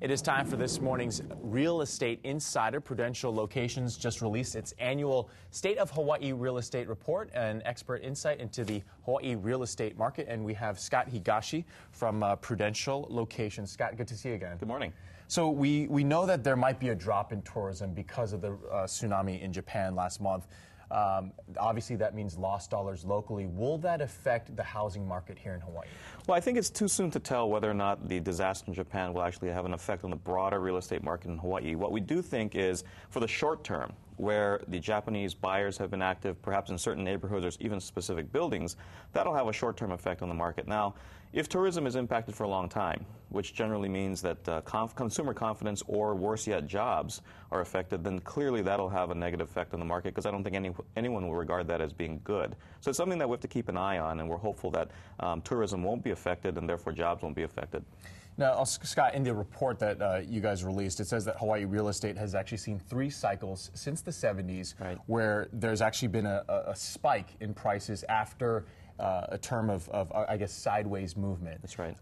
It is time for this morning's Real Estate Insider. Prudential Locations just released its annual State of Hawaii Real Estate Report, an expert insight into the Hawaii real estate market. And we have Scott Higashi from Prudential Locations. Scott, good to see you again. Good morning. So we know that there might be a drop in tourism because of the tsunami in Japan last month. Obviously, that means lost dollars locally. Will that affect the housing market here in Hawaii? Well, I think it's too soon to tell whether or not the disaster in Japan will actually have an effect on the broader real estate market in Hawaii. What we do think is, for the short term, where the Japanese buyers have been active, perhaps in certain neighborhoods or even specific buildings, that'll have a short-term effect on the market. Now, if tourism is impacted for a long time, which generally means that consumer confidence or, worse yet, jobs are affected, then clearly that'll have a negative effect on the market, because I don't think anyone will regard that as being good. So it's something that we have to keep an eye on, and we're hopeful that tourism won't be affected and therefore jobs won't be affected. Now, Scott, in the report that you guys released, it says that Hawaii real estate has actually seen 3 cycles since the 70s, right, where there's actually been a spike in prices after a term of, I guess, sideways movement. That's right.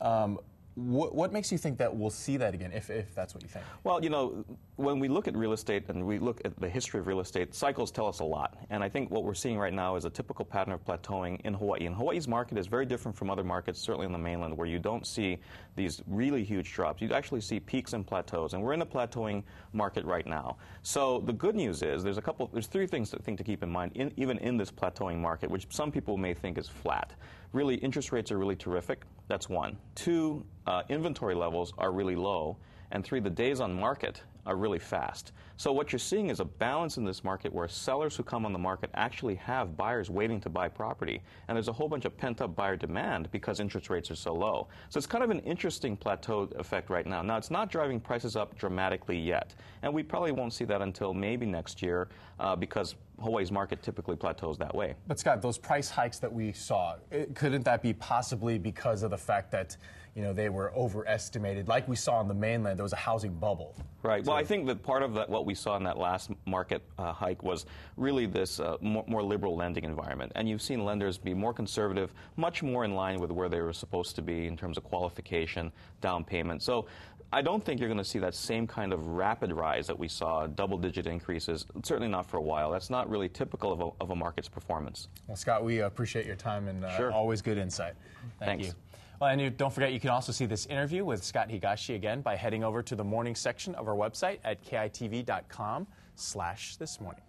What makes you think that we'll see that again, if that's what you think? Well, you know, when we look at real estate and we look at the history of real estate, cycles tell us a lot. And I think what we're seeing right now is a typical pattern of plateauing in Hawaii. And Hawaii's market is very different from other markets, certainly on the mainland, where you don't see these really huge drops. You actually see peaks and plateaus. And we're in a plateauing market right now. So the good news is there's 3 things to keep in mind, even in this plateauing market, which some people may think is flat. Really, interest rates are really terrific. That's 1. 2, inventory levels are really low. And 3, the days on market are really fast. So what you're seeing is a balance in this market where sellers who come on the market actually have buyers waiting to buy property. And there's a whole bunch of pent-up buyer demand because interest rates are so low. So it's kind of an interesting plateau effect right now. Now, it's not driving prices up dramatically yet. And we probably won't see that until maybe next year because Hawaii's market typically plateaus that way. But Scott, those price hikes that we saw, couldn't that be possibly because of the fact that, you know, they were overestimated? Like we saw on the mainland, there was a housing bubble. Right. Well, I think that part of that, what we saw in that last market hike was really this more liberal lending environment. And you've seen lenders be more conservative, much more in line with where they were supposed to be in terms of qualification, down payment. So I don't think you're going to see that same kind of rapid rise that we saw, double-digit increases, certainly not for a while. That's not really typical of a market's performance. Well, Scott, we appreciate your time and Sure. Always good insight. Thank Thanks. you. Well, and don't forget, you can also see this interview with Scott Higashi again by heading over to the morning section of our website at kitv.com/thismorning.